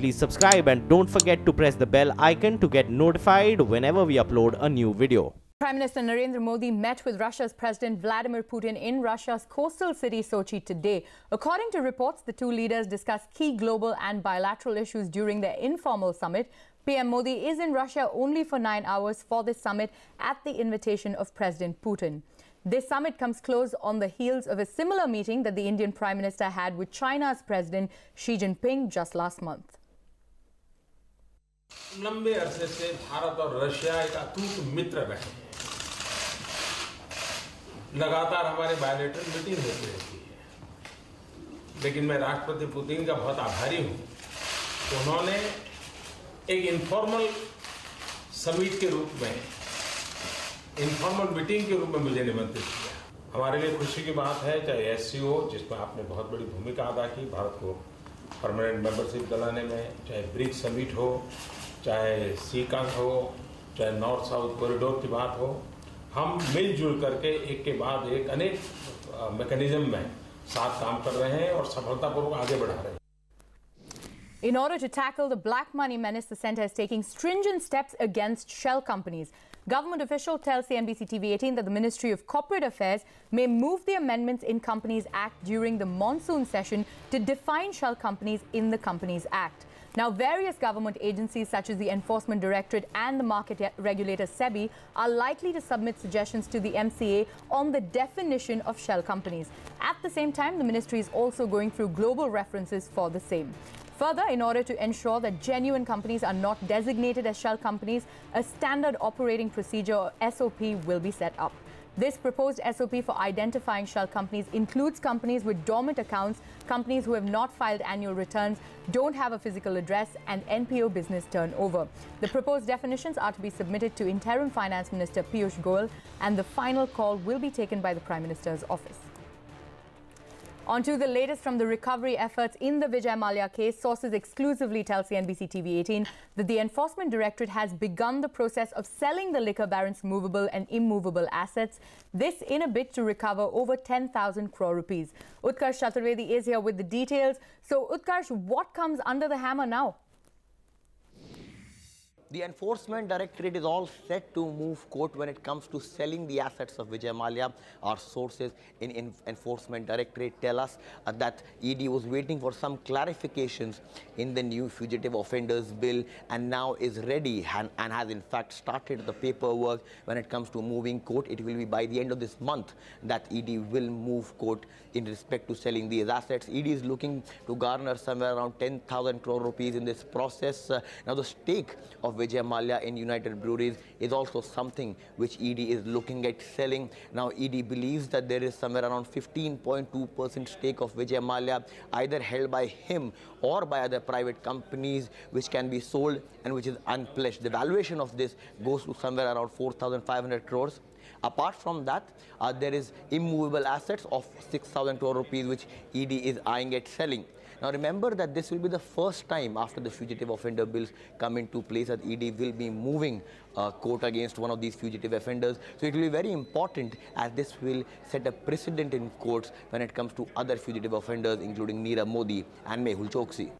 Please subscribe and don't forget to press the bell icon to get notified whenever we upload a new video. Prime Minister Narendra Modi met with Russia's President Vladimir Putin in Russia's coastal city Sochi today. According to reports, the two leaders discussed key global and bilateral issues during their informal summit. PM Modi is in Russia only for 9 hours for this summit at the invitation of President Putin. This summit comes close on the heels of a similar meeting that the Indian Prime Minister had with China's President Xi Jinping just last month. लंबे अरसे से भारत और Russia एक अटूट मित्र रहे हैं। लगातार हमारे बायलैटरल मीटिंग होती रहती है, लेकिन मैं राष्ट्रपति पुतिन का बहुत आभारी हूं कि उन्होंने एक इनफॉर्मल समिट के रूप में, इनफॉर्मल मीटिंग के रूप में मुझे निमंत्रित किया। हमारे लिए खुशी की बात है, चाहे एससीओ जिसमें आपने बहुत बड़ी भूमिका अदा की भारत को परमानेंट मेंबरशिप दिलाने में, चाहे ब्रिक्स समिट हो, चाहे सीकांग हो, चाहे नॉर्थ साउथ कॉरिडोर की बात हो, हम मिलजुल करके एक के बाद एक अनेक मैकेनिज्म में साथ काम कर रहे हैं और सफलतापूर्वक आगे बढ़ा रहे हैं। In order to tackle the black money menace, the centre is taking stringent steps against shell companies. Government officials tell CNBC TV18 that the Ministry of Corporate Affairs may move the amendments in Companies Act during the monsoon session to define shell companies in the Companies Act. Now, various government agencies such as the Enforcement Directorate and the market regulator SEBI are likely to submit suggestions to the MCA on the definition of shell companies. At the same time, the ministry is also going through global references for the same. Further, in order to ensure that genuine companies are not designated as shell companies, a standard operating procedure or SOP will be set up. This proposed SOP for identifying shell companies includes companies with dormant accounts, companies who have not filed annual returns, don't have a physical address, and NPO business turnover. The proposed definitions are to be submitted to Interim Finance Minister Piyush Goyal, and the final call will be taken by the Prime Minister's office. On to the latest from the recovery efforts in the Vijay Mallya case. Sources exclusively tell CNBC TV18 that the Enforcement Directorate has begun the process of selling the liquor baron's movable and immovable assets. This in a bid to recover over 10,000 crore rupees. Utkarsh Chaturvedi is here with the details. So, Utkarsh, what comes under the hammer now? The Enforcement Directorate is all set to move court when it comes to selling the assets of Vijay Mallya. Our sources in Enforcement Directorate tell us that ED was waiting for some clarifications in the new Fugitive Offenders Bill and now is ready and has in fact started the paperwork when it comes to moving court. It will be by the end of this month that ED will move court in respect to selling these assets. ED is looking to garner somewhere around 10,000 crore rupees in this process. Now the stake of Vijay Mallya in United Breweries is also something which ED is looking at selling. Now ED believes that there is somewhere around 15.2% stake of Vijay Mallya either held by him or by other private companies which can be sold and which is unpledged. The valuation of this goes to somewhere around 4,500 crores. Apart from that, there is immovable assets of 6,000 crore rupees which ED is eyeing at selling. Now remember that this will be the first time after the fugitive offender bills come into place that ED will be moving court against one of these fugitive offenders. So it will be very important as this will set a precedent in courts when it comes to other fugitive offenders including Nirav Modi and Mehul Choksi.